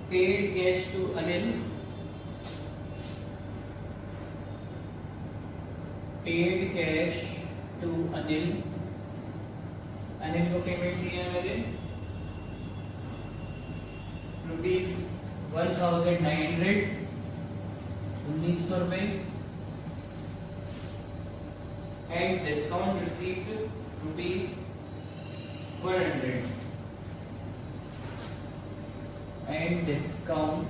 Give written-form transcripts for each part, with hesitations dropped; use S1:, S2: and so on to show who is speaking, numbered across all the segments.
S1: Paid cash to Anil, paid cash to Anil, Anil को payment दिया है मैंने ₹1900, 1900 रुपए, and discount received ₹100, and discount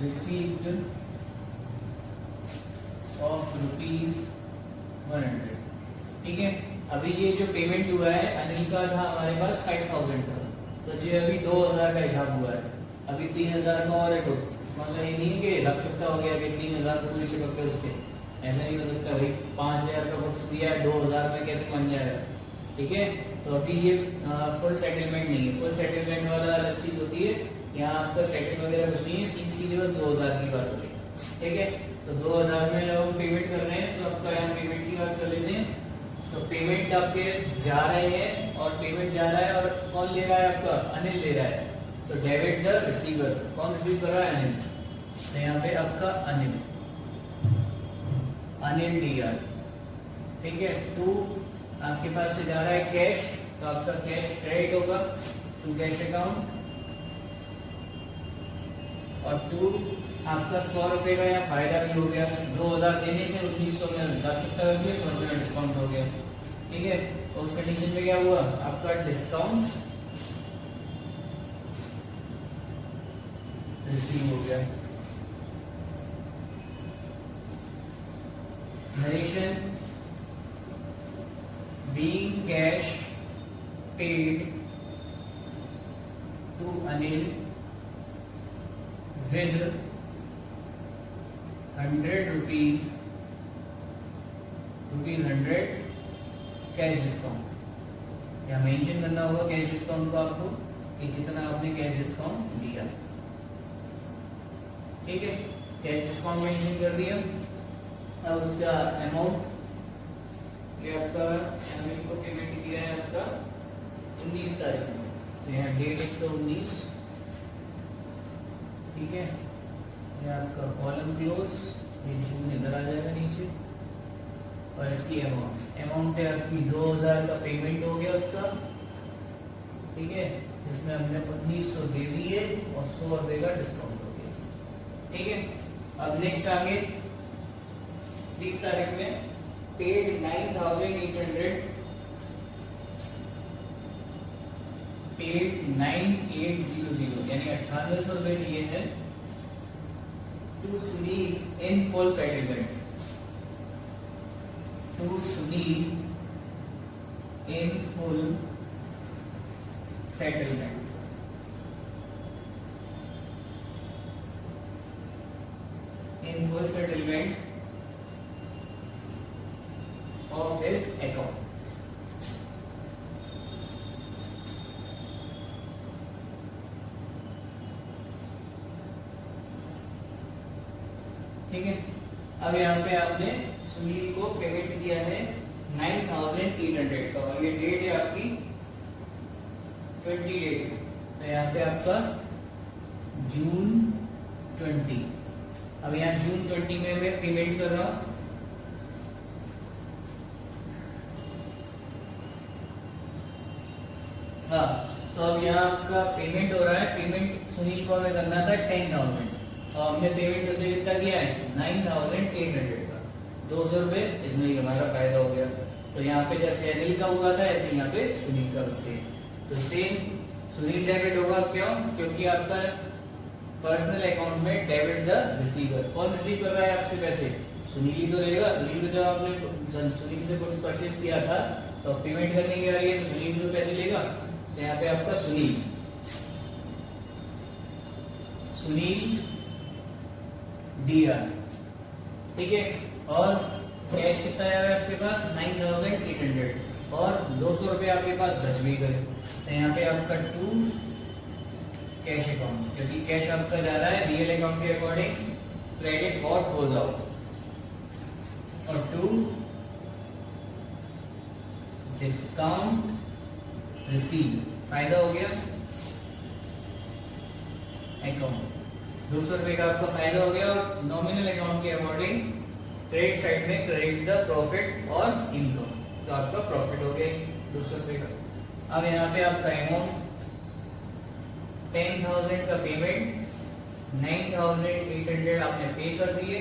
S1: received of ₹100। ठीक है, अभी ये जो पेमेंट हुआ है अनिल का था हमारे पास 5000 का, तो जो अभी 2000 का हिसाब हुआ है, अभी 3000 का और है कुछ। मतलब ये नहीं है कि हिसाब चुकता हो गया कि 3000 पूरी चुकते के उसके, ऐसा नहीं हो सकता भाई। 5000 का कुछ दिया है 2000 में कैसे बन जाएगा। ठीक है, तो अभी ये फुल सेटलमेंट नहीं है, फुल सेटलमेंट वाला अलग चीज होती है। यहाँ आपका सेटल वगैरह कुछ नहीं है, सीधे बस 2000 की बात हो रही है। ठीक है, तो 2000 में जब हम पेमेंट कर रहे हैं तो आपका यहाँ पेमेंट की बात कर लेते हैं। तो पेमेंट आपके जा रहे हैं, और पेमेंट जा रहा है और कौन ले रहा है आपका, अनिल ले रहा है। तो डेबिट द रिसीवर, कौन रिसीव कर रहा है, अनिल। तो यहाँ पे आपका अनिल, अनिल डीआर। ठीक है, टू आपके पास से जा रहा है कैश, तो आपका कैश क्रेडिट होगा टू कैश अकाउंट, और टू आपका 100 रुपए का यहाँ फायदा भी हो गया। 2000 देने थे, 1900 में हिसाब चुकता कर दिया, 100 रुपए का डिस्काउंट हो गया। ठीक है, तो उस कंडीशन में क्या हुआ, आपका डिस्काउंट रिसीव हो गया। Narration being cash paid to Anil with 100 rupees, 100 cash discount. यहाँ मेंशन करना होगा कैश डिस्काउंट को आपको कि कितना आपने कैश डिस्काउंट दिया। ठीक है, कैश डिस्काउंट मेंशन कर दिया। अब उसका अमाउंट, ये आपका अनिल को पेमेंट किया है आपका 19 तारीख में, तो यहाँ डेट तो 19। ठीक है, ये आपका कॉलम क्लोज, ये जून इधर आ जाएगा नीचे, और इसकी अमाउंट है आपकी 2000 का पेमेंट हो गया उसका। ठीक है, जिसमें हमने 1900 दे दिए और 100 रुपए का डिस्काउंट हो गया। ठीक है, अब नेक्स्ट आगे 30 तारीख में पेड 9800, पेड 9800 यानी 9800 रुपए दिए हैं to Sunil in full settlement, to Sunil in full settlement. In full settlement of his account. ठीक है, अब यहाँ पे आपने सुनील को पेमेंट किया है 9800 का, और ये डेट है आपकी 20 डेट, तो यहाँ पे आपका जून 20। अब यहाँ जून 20 में मैं पेमेंट कर रहा हूँ। हाँ, तो अब यहाँ आपका पेमेंट हो रहा है। पेमेंट सुनील को हमें करना था 10,000, और हमने पेमेंट उसे कितना किया है 9800 का, 200 रुपए इसमें ही हमारा फायदा हो गया। तो यहाँ पे जैसे अनिल का हुआ था ऐसे यहाँ पे सुनील का भी, तो सेम सुनील डेबिट होगा। क्यों? क्योंकि आपका पर्सनल अकाउंट में डेबिट द रिसीवर, कौन रिसीव कर रहा है आपसे पैसे, सुनील ही तो लेगा। सुनील को जब आपने सुनील से कुछ परचेज किया था तो पेमेंट करने की आ रही है, तो सुनील को पैसे लेगा। तो यहाँ पे आपका सुनील डीआर। ठीक है, और कैश कितना आया है आपके पास 9800, और 200 रुपए आपके पास बच भी गए। तो यहाँ पे आपका टू कैश अकाउंट, क्योंकि कैश आपका जा रहा है रियल अकाउंट के according, credit what goes out, और टू डिस्काउंट रिसीव फायदा हो गया अकाउंट, 200 रुपए का आपका फायदा हो गया। और नॉमिनल अकाउंट के अकॉर्डिंग क्रेडिट साइड में क्रेडिट द प्रॉफिट और इनकम, तो आपका प्रॉफिट हो गया 200 रुपए का। अब यहाँ पे आपका अमाउंट 10,000 का पेमेंट, 9,800 आपने पे कर दिए,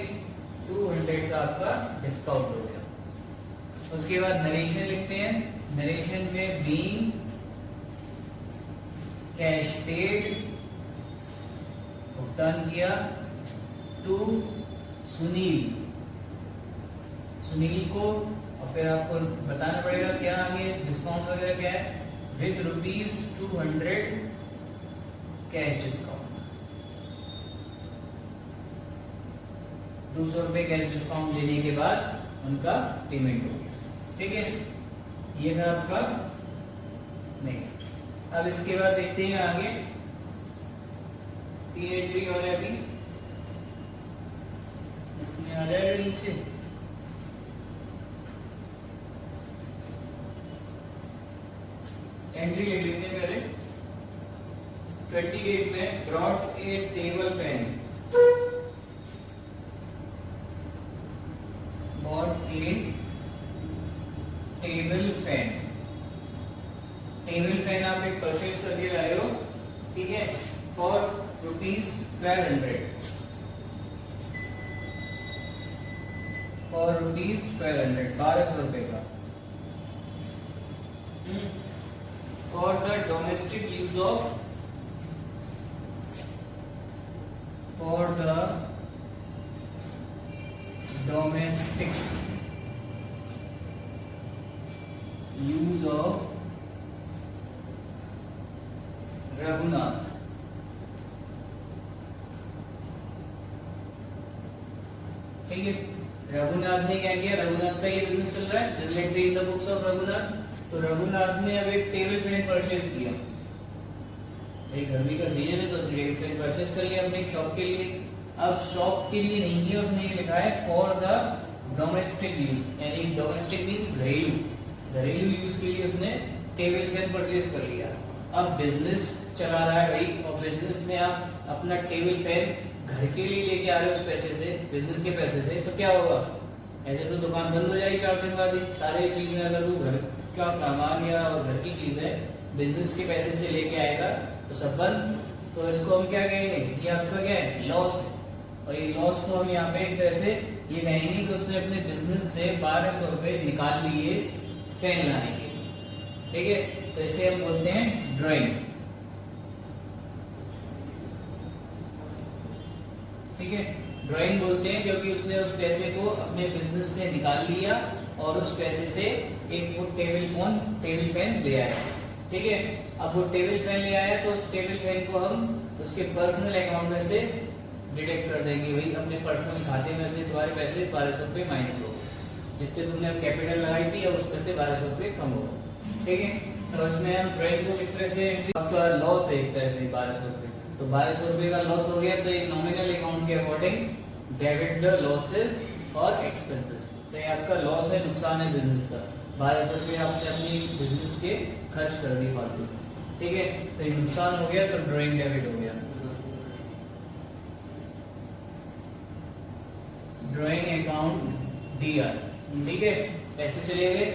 S1: 200 का आपका डिस्काउंट हो गया। उसके बाद नरेशन लिखते हैं। नरेशन में बीइंग कैश पेड, भुगतान किया टू सुनील, सुनील को, और फिर आपको बताना पड़ेगा क्या आगे डिस्काउंट वगैरह क्या है, विद ₹200 कैश डिस्काउंट, 200 रुपए कैश डिस्काउंट लेने के बाद उनका पेमेंट हो गया। ठीक है, ये है आपका नेक्स्ट। अब इसके बाद देखते हैं आगे 3 एंट्री और है अभी, इसमें आ जाएगा नीचे एंट्री लिख लेते हैं पहले। 28 में brought a table fan, bot A table fan, table fan आप एक परचेज कर दिए रहे हो, ठीक है, फॉर ₹1200, फॉर ₹1200, 1200 रुपए का, for the domestic use of, for the domestic use of Raghunath. ठीक है, रघुनाथ ने क्या किया, रघुनाथ का ये बिजनेस चल रहा है, general in the books of Raghunath. तो रघुनाथ ने अब एक टेबल फैन परचेज किया, गर्मी का सीजन है तो टेबल फैन परचेज कर लिया अपने शॉप के लिए। अब शॉप के लिए नहीं किया उसने, ये लिखा है फॉर द डोमेस्टिक यूज, यानी डोमेस्टिक मींस घरेलू, घरेलू यूज के लिए उसने टेबल फैन परचेज कर लिया। अब बिजनेस चला रहा है भाई, और बिजनेस में आप अपना टेबल फैन घर के लिए लेके आ रहे हो उस पैसे से, बिजनेस के पैसे से, तो क्या होगा, ऐसे तो दुकान बंद हो जाएगी 4 दिन बाद ही। सारी चीजें अगर वो घर का सामान या घर की चीज है बिजनेस के पैसे से लेके आएगा तो सब बंद, तो इसको हम क्या कहेंगे, ये आपका क्या है, लॉस है। और ये लॉस को हम यहाँ पे एक तरह से ये कहेंगे कि उसने अपने बिजनेस से 1200 रुपए निकाल लिए फैन लाने के लिए। ठीक है, तो इसे हम बोलते हैं ड्राइंग। ठीक है, ड्राइंग बोलते हैं क्योंकि उसने उस पैसे को अपने बिजनेस से निकाल लिया और उस पैसे से एक वो टेबल फैन ले आया। ठीक है, अब वो टेबल फैन ले आया तो उस टेबल फैन को हम उसके पर्सनल अकाउंट में से डिडक्ट कर देंगे, वही अपने पर्सनल खाते में से तुम्हारे पैसे 1200 रुपए माइनस हो, जितने तुमने अब कैपिटल लगाई थी अब उसमें से 1200 रुपए कम हो। ठीक है, तो इसमें हम ड्राइंग को किस तरह से, आपका लॉस है एक तरह से 1200 रुपए, तो 1200 रुपए का लॉस हो गया, तो एक नॉमिनल अकाउंट के अकॉर्डिंग डेबिट द लॉसेस और एक्सपेंसेस, तो ये आपका लॉस है, नुकसान है बिजनेस का, 1200 रुपए आपने अपनी बिजनेस के खर्च कर दिए फालतू। ठीक है, तो ये नुकसान हो गया, तो ड्राइंग डेबिट हो गया। Drawing account DR। ठीक है, पैसे चले गए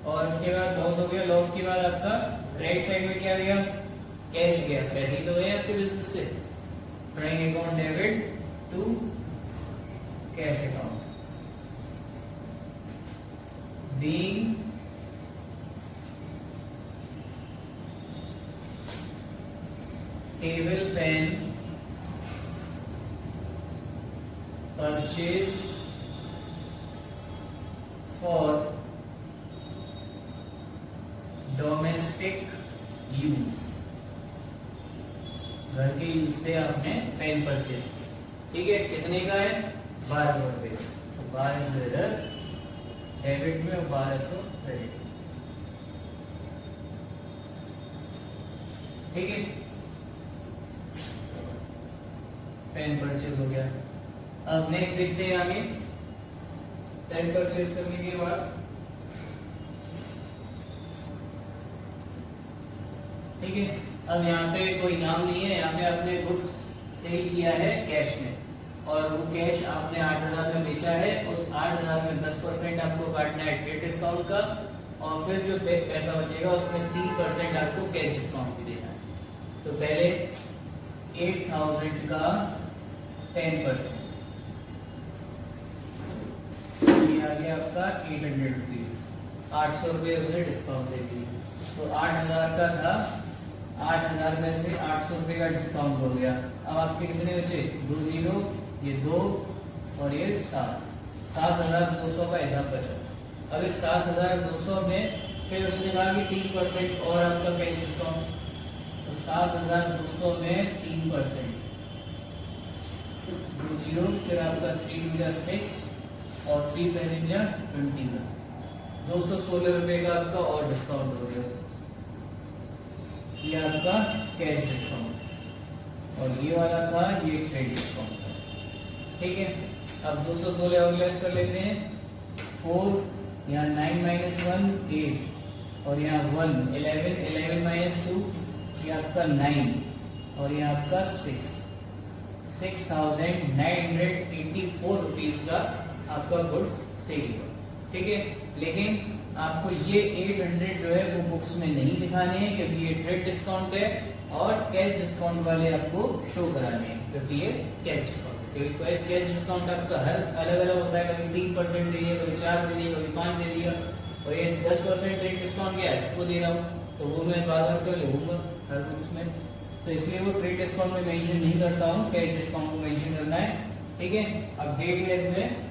S1: और उसके बाद लॉस हो गया, लॉस के बाद आपका क्रेडिट साइड में क्या गया, कैश गया, पैसे ही तो गए आपके बिजनेस से। Drawing account debit to cash account, being table fan purchase for domestic use, घर के यूज से आपने फैन परचेज किया। ठीक है, कितने का है, 1200 रुपए, तो 1200 इधर डेबिट में और 1200 क्रेडिट। ठीक है, फैन परचेज हो गया। अब नेक्स्ट देखते हैं आगे, फैन परचेज करने के बाद ठीक है। अब यहाँ पे कोई नाम नहीं है, यहाँ पे आपने गुड्स सेल किया है कैश में, और वो कैश आपने 8,000 में बेचा है। उस 8,000 में 10% आपको काटना है ट्रेड डिस्काउंट का, और फिर जो पैसा बचेगा उसमें 3% आपको कैश डिस्काउंट भी देना है। तो पहले 8,000 का 10%, ये आ गया आपका 800 रुपीज, 800 रुपये उसने डिस्काउंट दे दिया। तो 8,000 का था, 8,000 में से 800 रुपये का डिस्काउंट हो गया। अब आपके कितने बचे? 2 जीरो, ये 2 और ये 7, 7,200 का हिसाब बचा। अब इस 7,200 में फिर उसने कहा कि 3% और आपका कैश डिस्काउंट, तो 7,200 में 3%, 2 जीरो, फिर आपका 3 2 जा 6 और 3 7 जा 20 का 216 रुपये का आपका और डिस्काउंट हो गया। ये आपका कैश डिस्काउंट, और ये वाला था ये ट्रेड डिस्काउंट था। ठीक है, अब 216 और लेस कर लेते हैं। 4, यहाँ 9 माइनस 1 8, और यहाँ 1 11, 11 माइनस 2 ये आपका 9, और ये आपका 6, 6,984 रुपीज का आपका गुड्स सेल हुआ। ठीक है, लेकिन आपको ये 800 जो है वो बुक्स में नहीं दिखाने हैं, क्योंकि ये ट्रेड डिस्काउंट है, और कैश डिस्काउंट वाले आपको शो कराने हैं, क्योंकि ये कैश डिस्काउंट, क्योंकि कैश डिस्काउंट आपका हर अलग अलग होता है। कभी 3% दे दिया, कभी 4 दे दिया, कभी 5 दे दिया, और ये 10% ट्रेड डिस्काउंट क्या है वो दे रहा हूँ, तो वो मैं बार बार क्यों लिखूंगा हर बुक्स में, तो इसलिए वो ट्रेड डिस्काउंट में मेंशन नहीं करता हूँ, कैश डिस्काउंट को मेंशन करना है। ठीक है, अब डेट है इसमें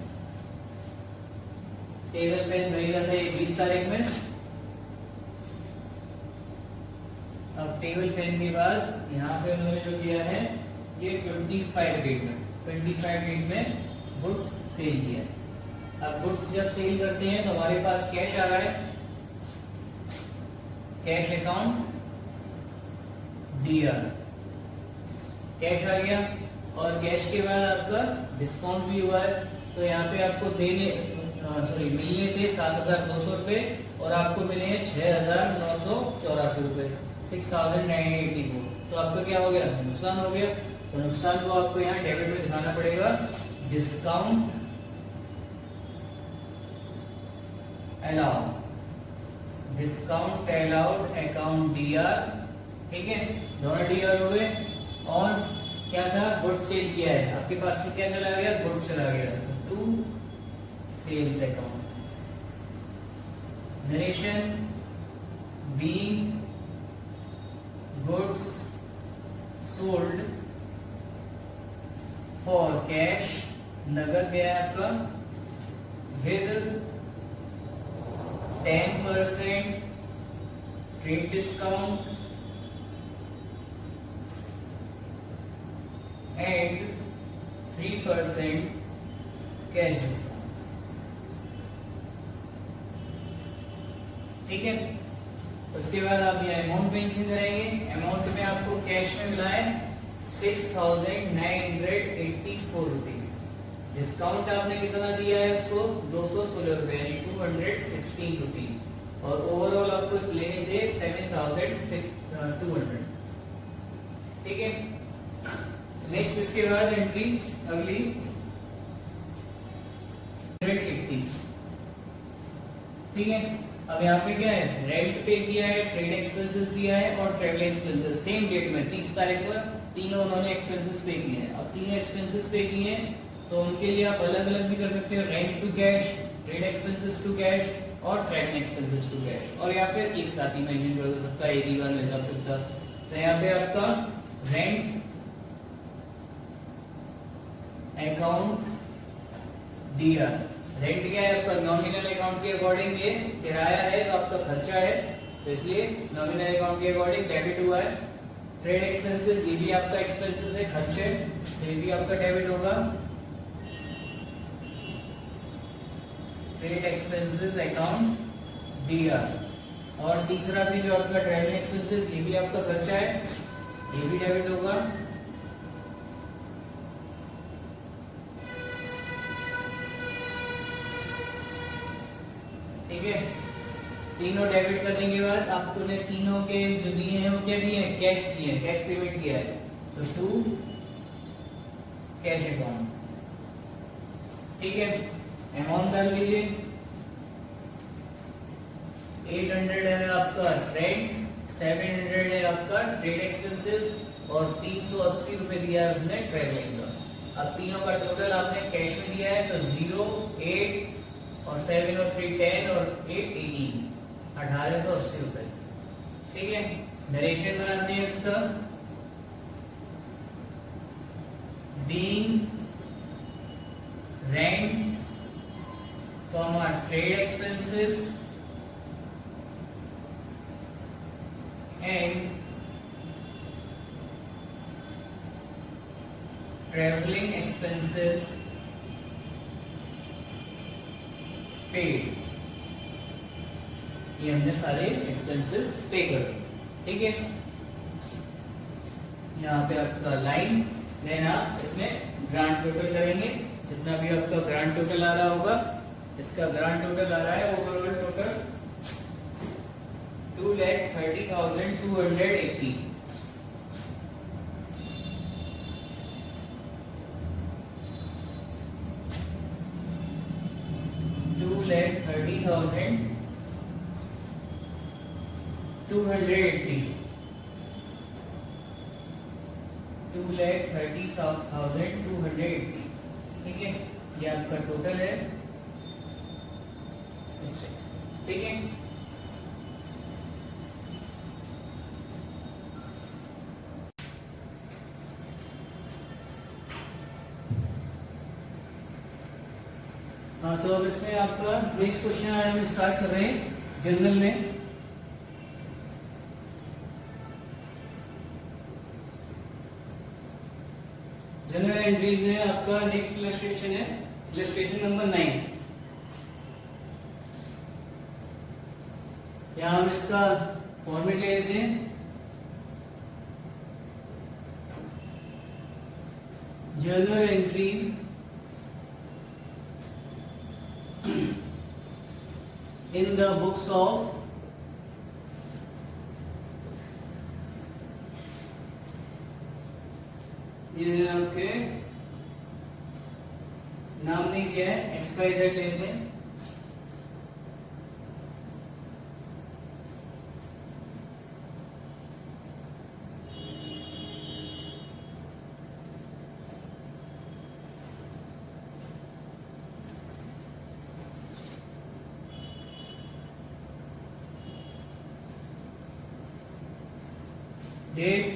S1: टेबल पेन खरीदा था 20 तारीख में। अब टेबल पेन के बाद यहाँ पे उन्होंने जो किया है ये 25 डेट में, 25 डेट में गुड्स सेल किया है। अब गुड्स जब सेल करते हैं तो हमारे पास कैश आ रहा है, कैश अकाउंट DR, कैश आ गया, और कैश के बाद आपका डिस्काउंट भी हुआ है। तो यहाँ पे आपको मिलने थे 7,200 रुपए, और आपको मिले हैं 6,984 रुपए, 6,984। तो आपका क्या हो गया? नुकसान हो गया। तो नुकसान को आपको यहाँ डेबिट में दिखाना पड़ेगा, discount allowed, discount allowed account DR। ठीक है, दोनों DR हो गए। और क्या था? गुड्स सेल किया है, आपके पास से क्या चला गया? गुड्स चला गया, to sales account. Narration being goods sold for cash, नगद गया है आपका, with 10% trade discount and 3% cash discount. ठीक है, उसके बाद आप ये अमाउंट मेंशन करेंगे। अमाउंट में आपको कैश में मिला है 6,984 रुपीज। डिस्काउंट आपने कितना दिया है उसको? 216 रुपए, यानी 216 रुपीज, और ओवरऑल आपको लेने थे 7,200। ठीक है, नेक्स्ट इसके बाद एंट्री अगली 180। ठीक है, अब यहाँ पे क्या है? रेंट पे किया है, ट्रेड एक्सपेंसेस दिया है, और ट्रैवल एक्सपेंसेस सेम डेट में 30 तारीख को तीनों उन्होंने एक्सपेंसेस पे किए हैं। अब तीनों एक्सपेंसेस पे किए हैं तो उनके लिए आप अलग अलग भी कर सकते हो, rent to cash, trade expenses to cash, और ट्रैवल एक्सपेंसेस टू कैश, और या फिर एक साथ ही मेंशन कर सकता है, एक ही बार में सब सकता। तो यहाँ पे आपका रेंट अकाउंट DR, रेंट क्या है आपका? नॉमिनल अकाउंट के अकॉर्डिंग ये किराया है, तो आपका खर्चा है, तो इसलिए नॉमिनल अकाउंट के अकॉर्डिंग डेबिट हुआ है। ट्रेड एक्सपेंसेस, ये भी आपका एक्सपेंसेस है, खर्चे, ये भी आपका डेबिट होगा। ट्रेड एक्सपेंसेस अकाउंट DR, और तीसरा भी जो आपका ट्रैवल एक्सपेंसेस, ये भी आपका खर्चा है, ये भी डेबिट होगा। ठीक है, तीनों डेबिट करने के बाद आपको ने तीनों के जो दिए हैं वो क्या दिए हैं, कैश दिए हैं, कैश पेमेंट किया है, तो टू कैश अकाउंट। ठीक है, अमाउंट डाल दीजिए। 800 है आपका रेंट, 700 है आपका ट्रेड एक्सपेंसेस और 380 रुपए दिया है उसने ट्रैवलिंग का। अब तीनों का टोटल आपने कैश में दिया है तो 0, 8 और 7 और 3 10 और 8 18, 1880 रुपए। ठीक है, नरेशन बनाते हैं इसका। Being rent comma trade expenses and traveling expenses paid, ये हमने सारे एक्सपेंसेस पे कर दिए। ठीक है, यहाँ पे आपका लाइन, देन आप इसमें ग्रांड टोटल करेंगे, जितना भी आपका ग्रांड टोटल आ रहा होगा, इसका ग्रांड टोटल आ रहा है ओवरऑल टोटल 2,30,280। $2,30,280। ठीक है, ये आपका टोटल है। ठीक है, हाँ तो अब इसमें आपका नेक्स्ट क्वेश्चन आज हम स्टार्ट कर रहे हैं जनरल में। जनरल एंट्रीज में आपका नेक्स्ट इलस्ट्रेशन है इलस्ट्रेशन नंबर 9। यहां हम इसका फॉर्मेट ले लेते हैं। General entries in the books of ये आपके नाम नहीं दिया है, XYZ लेते हैं। Date,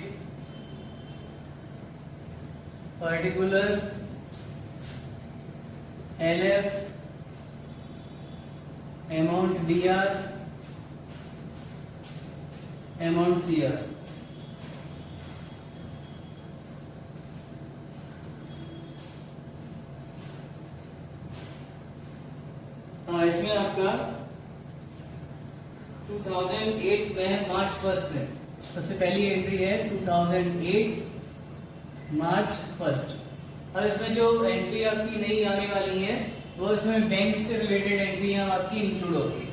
S1: particular, LF, amount DR, amount CR। हाँ, इसमें आपका 2008 में मार्च 1 में सबसे पहली एंट्री है 2008 मार्च 1। अब इसमें जो एंट्री आपकी नई आने वाली है वो इसमें बैंक से रिलेटेड एंट्रियां आपकी इंक्लूड होगी।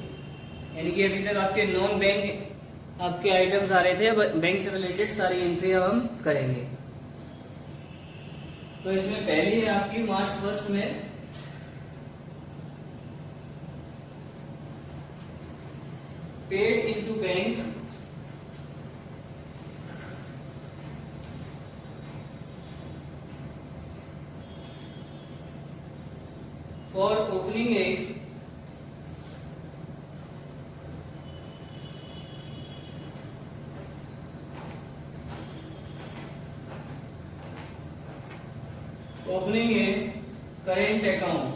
S1: यानी कि अभी तक आपके नॉन बैंक आपके आइटम्स आ रहे थे, बैंक से रिलेटेड सारी एंट्री अब हम करेंगे। तो इसमें पहली है आपकी मार्च 1 में paid into bank for opening a current account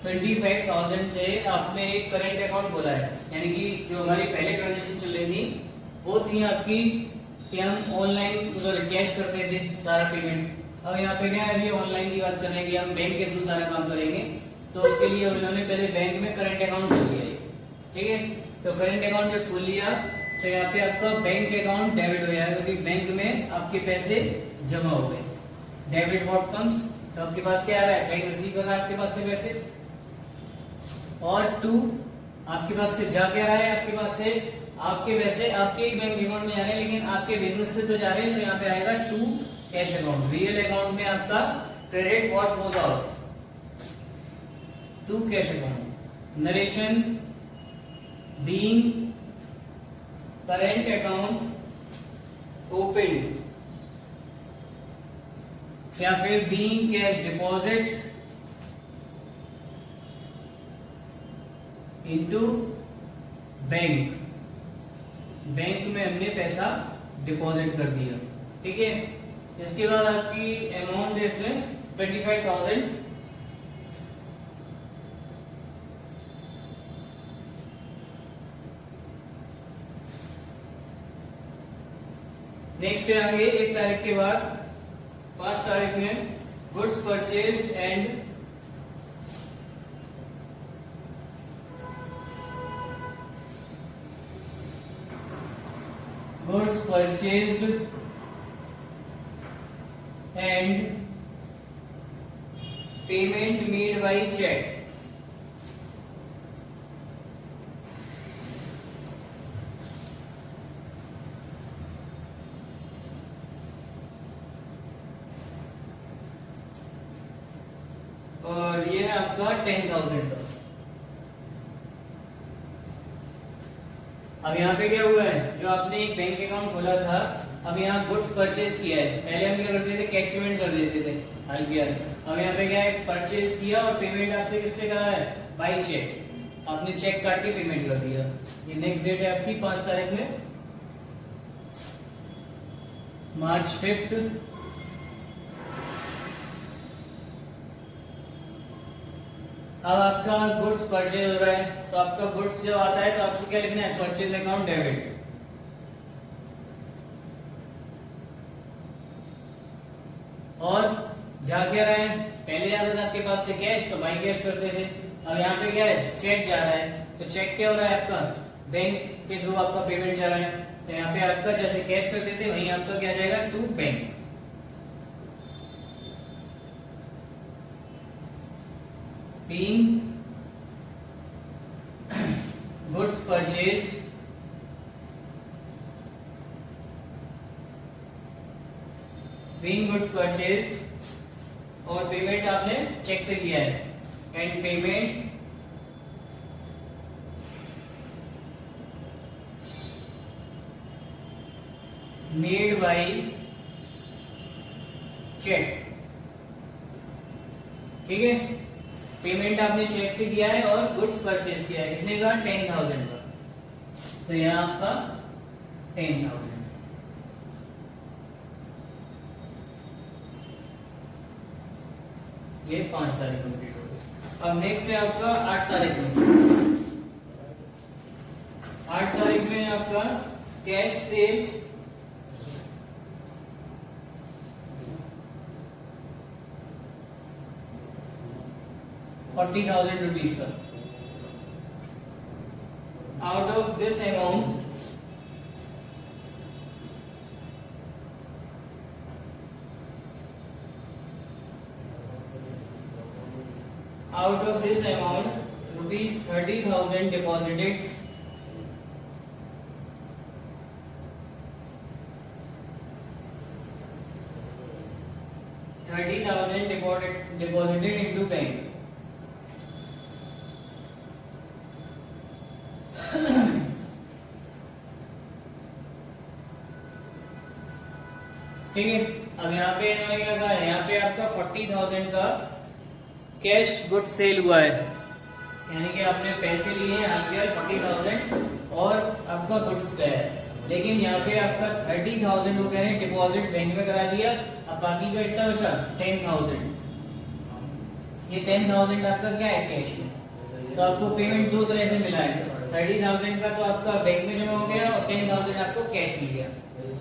S1: $25,000 से आपने एक करंट अकाउंट बोला है। यानी कि जो हमारी पहले ट्रांजेक्शन चल रही थी वो थी आपकी कि हम ऑनलाइन कैश करते थे सारा पेमेंट। अब यहाँ पे क्या है, अभी ऑनलाइन की बात कर रहे हैं कि हम बैंक के थ्रू सारा काम करेंगे। तो उसके लिए उन्होंने पहले बैंक में करंट अकाउंट खोल लिया है, ठीक है। तो करंट अकाउंट जब खोल लिया तो यहाँ पे आपका बैंक अकाउंट डेबिट हो जाएगा क्योंकि बैंक में आपके पैसे जमा हो गए। डेबिट व्हाट कम्स, तो आपके पास क्या आ रहा है, बैंक रिसीव कर रहा है आपके पास से पैसे। और टू, आपके पास से जा क्या रहा है, आपके पास से आपके पैसे आपके ही बैंक अकाउंट में जा रहे हैं लेकिन आपके बिजनेस से तो जा रहे हैं, तो यहाँ पे आएगा to cash account. Real account में आपका credit what goes out to cash account. Narration being current account open या फिर being cash deposit into bank, bank में हमने पैसा डिपॉजिट कर दिया, ठीक है। इसके बाद आपकी अमाउंट है इसमें 25,000। नेक्स्ट है आगे 1 तारीख के बाद 5 तारीख में goods purchase and goods purchased and payment made by check। और ये है आपका 10,000 का। अब यहाँ पे क्या हुआ है, जो आपने एक बैंक अकाउंट खोला था, अब यहाँ गुड्स परचेज किया है। पहले हम क्या करते थे, कैश पेमेंट कर देते थे हाल। अब यहाँ पे क्या है, परचेज किया और पेमेंट आपसे किससे करा है, बाय चेक। आपने चेक काट के पेमेंट कर दिया। ये नेक्स्ट डेट है आपकी 5 तारीख में, मार्च 5। अब आपका गुड्स परचेज हो रहा है, तो आपका गुड्स जब आता है तो आपको क्या लिखना है, परचेज अकाउंट डेबिट। और जा क्या रहा है, पहले आता था आपके पास से कैश, तो बाई कैश करते थे। अब यहाँ पे क्या है, चेक जा रहा है, तो चेक क्या हो रहा है आपका, बैंक के थ्रू आपका पेमेंट जा रहा है। तो यहाँ पे आपका जैसे कैश करते थे वहीं आपका क्या जाएगा, to bank. being goods purchased और पेमेंट आपने चेक से किया है, and payment made by cheque, ठीक है। पेमेंट आपने चेक से किया है और गुड्स परचेज किया है, कितने का, 10,000 का। तो यहाँ आपका 10,000। ये 5 तारीख कंप्लीट हो गई। अब नेक्स्ट है आपका 8 तारीख में। 8 तारीख में आपका कैश सेल्स ₹40,000 का। Out of this amount ₹30,000 deposited into bank। ठीक है। अब यहाँ पे इन्होंने क्या कहा है, यहाँ पे आपका 40,000 का कैश गुड सेल हुआ है, यानी कि आपने पैसे लिए हैं हाल 40,000 और आपका गुड्स गया है। लेकिन यहाँ पे आपका 30,000 वो कह रहे हैं डिपॉजिट बैंक में करा दिया। अब बाकी का कितना बचा, 10,000। ये 10,000 आपका क्या है, कैश में। तो आपको पेमेंट दो तरह से मिला है, 30,000 का तो आपका बैंक में जमा हो गया और 10,000 आपको कैश मिल गया।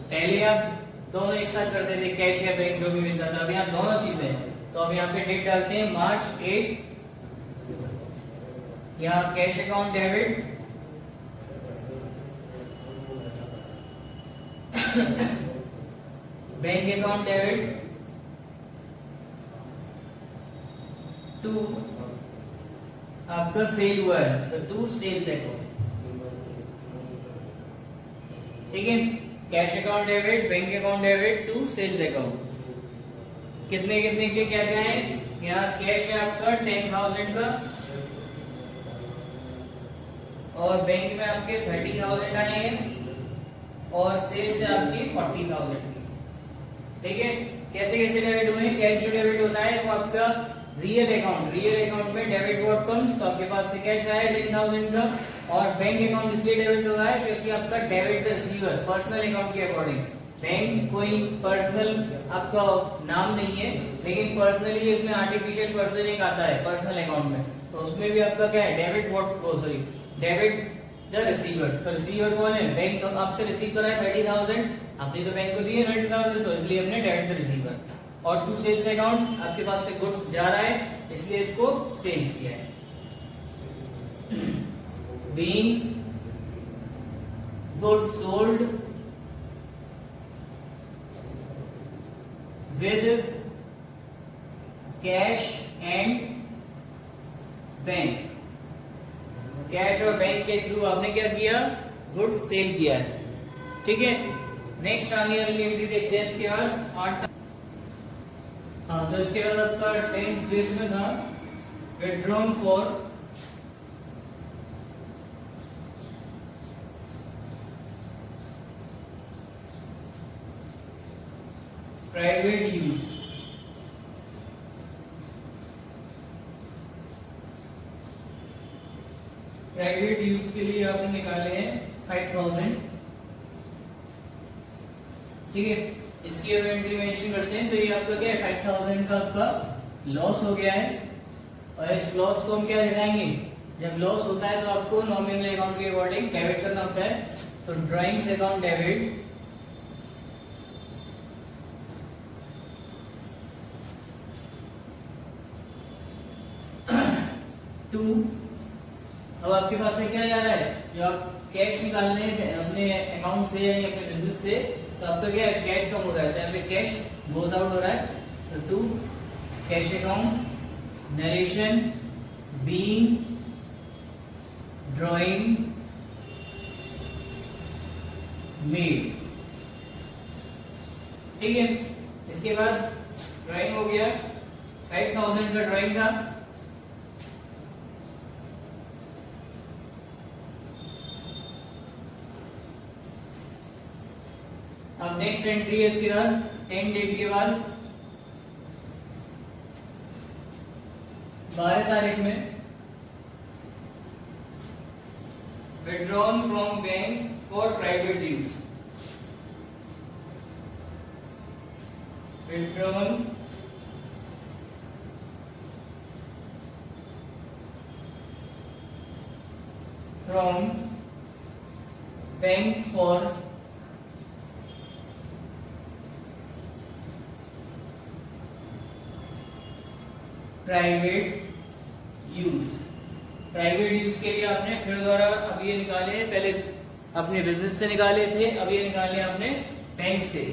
S1: पहले आप दोनों एक साथ करते थे, कैश या बैंक जो भी मिलता था। अभी आप दोनों चीजें हैं। तो अब यहाँ पे डेट डालते हैं मार्च 8 यहाँ cash account debit, bank account debit to आपका सेल हुआ है तो टू सेल्स अकाउंट, ठीक है। Cash account debit, bank account debit to sales account. कितने कितने के क्या क्या है, यहाँ कैश है आपका 10,000 का और बैंक में आपके 30,000 आए हैं और सेल्स है आपकी 40,000 की, ठीक है। कैसे कैसे डेबिट हुए, कैश जो डेबिट होता है वो आपका रियल अकाउंट में डेबिट व्हाट कम्स, तो आपके पास से कैश आया 10,000 का, और बैंक अकाउंट इसलिए डेबिट हो रहा है क्योंकि आपका debit the receiver personal account के अकॉर्डिंग। बैंक कोई पर्सनल आपका नाम नहीं है, लेकिन पर्सनली इसमें आर्टिफिशियल पर्सन एक आता है पर्सनल अकाउंट में, तो उसमें भी आपका क्या है डेबिट डेबिट द रिसीवर। तो रिसीवर कौन है, बैंक आपसे रिसीव करा है 30,000, आपने तो बैंक को दिए 30,000, तो इसलिए हमने डेबिट द रिसीवर। और टू सेल्स अकाउंट, आपके पास से गुड्स जा रहा है इसलिए इसको सेल्स किया है। Being goods sold with cash and bank, cash और बैंक के थ्रू आपने क्या किया, गुड्स सेल किया है, ठीक है। नेक्स्ट आगे अगली एंट्री देखते हैं इसके बाद। हाँ, तो इसके बाद आपका 10th पेज में था withdrawn for private use. Private use के लिए आपने निकाले हैं 5,000, ठीक है। इसकी अब एंट्री मेंशन करते हैं, तो ये आपका क्या है 5,000 का आपका लॉस हो गया है, और इस लॉस को हम क्या दिखाएंगे, जब लॉस होता है तो आपको नॉमिनल अकाउंट के अकॉर्डिंग डेबिट करना होता है, तो ड्राइंग्स अकाउंट डेबिट टू, अब आपके पास से क्या जा रहा है, जो आप कैश निकालने अपने अकाउंट से या अपने बिजनेस से, तो आपका क्या है कैश कम हो रहा है, तो यहाँ पे कैश गोज आउट हो रहा है, तो to cash account narration being drawing made, ठीक है। इसके बाद ड्राइंग हो गया 5,000 का ड्राइंग था, अब नेक्स्ट एंट्री है इसके बाद 10 डेट के बाद 12 तारीख में withdrawn from bank for private use, withdrawn from bank for private use. Private use के लिए आपने फिर दोबारा अब ये निकाले हैं, पहले अपने बिजनेस से निकाले थे, अब ये निकाले आपने बैंक से।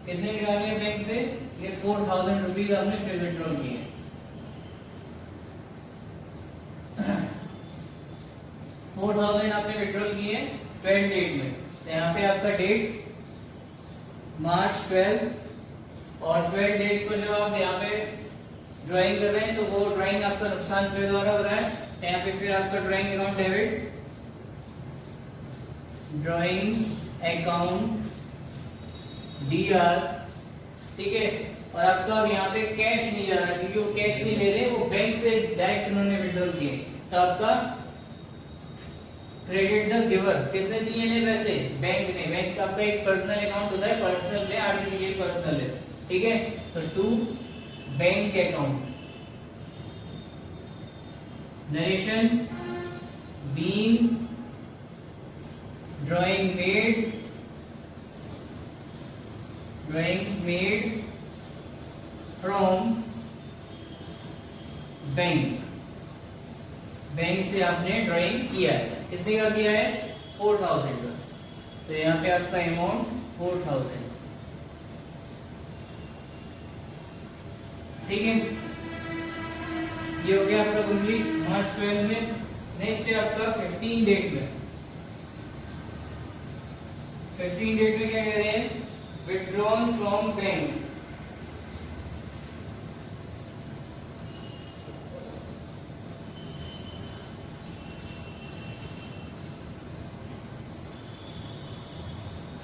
S1: कितने निकाले हैं बैंक से, ये 4,000 रुपीज आपने फिर विड्रॉ किए। 4,000 आपने विड्रॉ किए 12 डेट में, तो यहाँ पे आपका डेट मार्च 12, और 12 डेट को जब आप यहाँ पे ड्राइंग कर रहे हैं तो वो ड्राइंग आपका नुकसान फिर द्वारा हो रहा है, तो यहाँ पे फिर आपका drawing account debit, drawings account DR, ठीक है। और आपका अब यहाँ पे कैश नहीं जा रहा क्योंकि वो कैश नहीं ले रहे, वो बैंक से डायरेक्ट उन्होंने विड्रॉ किए, तो आपका क्रेडिट द गिवर, किसने दिए ने पैसे, बैंक ने। बैंक आपका एक पर्सनल अकाउंट होता है, पर्सनल है, आर्टिफिशियल पर्सनल है, ठीक है। तो to bank account narration being drawing made, drawings made from bank, bank से आपने है। कितने का किया है? 4000 का। तो यहाँ पे आपका अमाउंट 4000, ठीक है। ये हो गया आपका कंप्लीट मार्च 12 में। नेक्स्ट है आपका 15 डेट में। 15 डेट में क्या कह रहे हैं? Withdrawn from bank.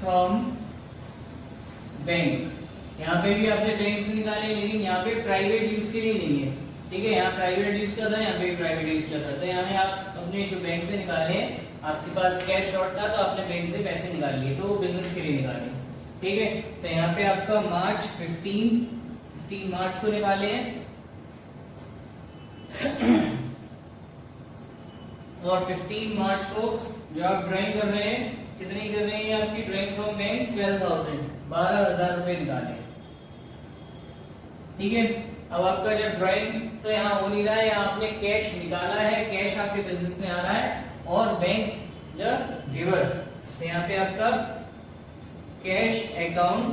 S1: From bank, यहाँ पे भी आपने बैंक से निकाले, लेकिन यहाँ पे प्राइवेट यूज के लिए नहीं है, ठीक है। यहाँ प्राइवेट यूज का था, यहाँ पे प्राइवेट यूज का था। तो यहाँ आप अपने जो बैंक से निकाले, आपके पास कैश शॉर्ट था तो आपने बैंक से पैसे निकाल लिए, तो बिजनेस के लिए निकाले, ठीक है। तो यहाँ पे आपका मार्च 15 मार्च को निकाले हैं और 15 मार्च को जो आप ड्राइंग कर रहे हैं, कितनी कर रहे हैं आपकी ड्राइंग फ्रॉम बैंक? 12,000 रुपए निकाले, ठीक है। अब आपका जब ड्राइंग तो यहाँ हो नहीं रहा है, यहाँ आपने कैश निकाला है, कैश आपके बिजनेस में आ रहा है और बैंक द गिवर। तो यहाँ पे आपका कैश अकाउंट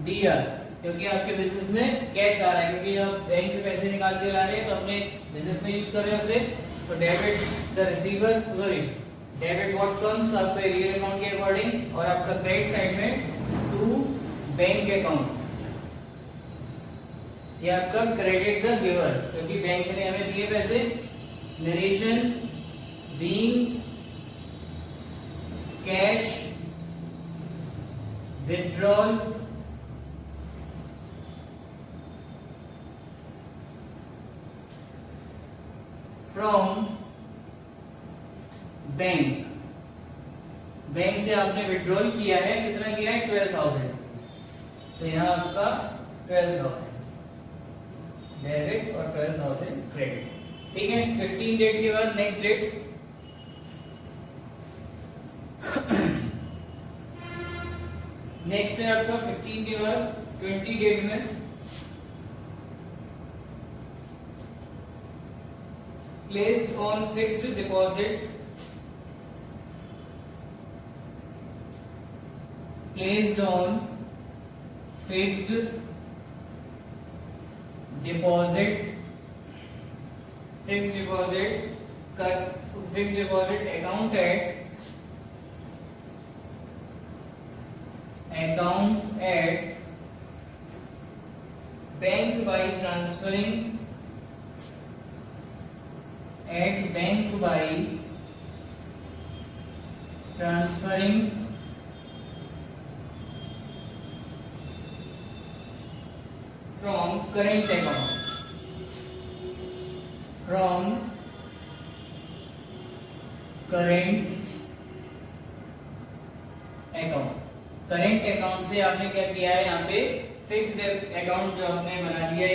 S1: DR, क्योंकि आपके बिजनेस में कैश आ रहा है, क्योंकि आप बैंक से पैसे निकाल के ला रहे हैं तो अपने बिजनेस में यूज कर रहे हैं उसे। तो debit the receiver, sorry debit what comes आपके रियल अकाउंट के अकॉर्डिंग, और आपका क्रेडिट साइड में टू बैंक अकाउंट, ये आपका क्रेडिट द गिवर, क्योंकि बैंक ने हमें दिए पैसे। Narration being cash withdrawal from bank, bank से आपने विड्रॉल किया है, कितना किया है? 12,000। तो यहाँ आपका 12,000 डेबिट और 12,000 क्रेडिट, ठीक है। 15 डेट के बाद नेक्स्ट डेट नेक्स्ट है आपका 15 के बाद 20 डेट में placed on fixed deposit, placed on fixed deposit, fixed deposit, cut fixed deposit account at bank by transferring at bank by transferring from current account, from current account, current account से आपने क्या किया है? यहाँ पे fixed account जो आपने बना लिया है